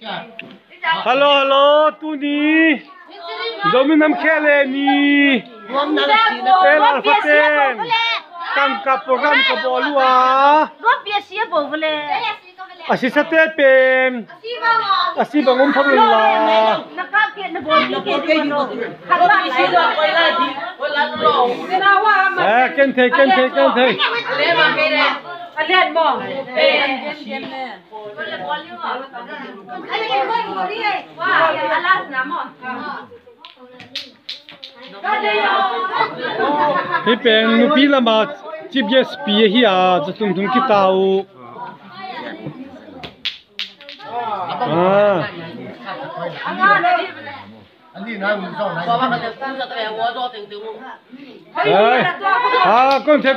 Hello hello tu ni Zomin nam khele ni Ela faten Kan ka program ka bolua Asisate pen Asi bangum pharulla Ken the Lên bò. Hi pen nupi lama chief guest pi hi a chatung thum ki tau con thế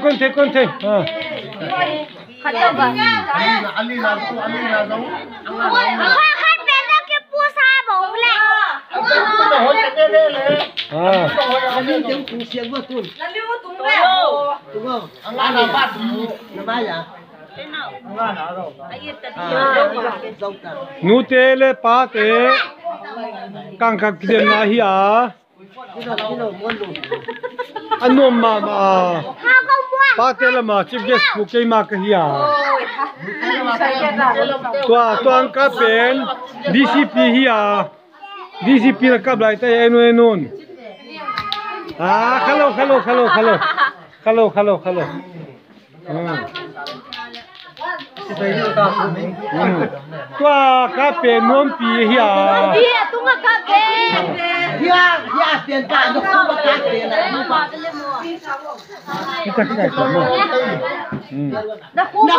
nu te le pa te kang kak den na hi a anom ma pa te la ma chief guest pu ke ma ka hi a to ang ka pen DCP hi a DCP la kap lai ta enon hello tua ka pe nom pi hi a Tu nga ka pe. Tiền cả được không có cả tiền này. Kita ko mo. Nakuha.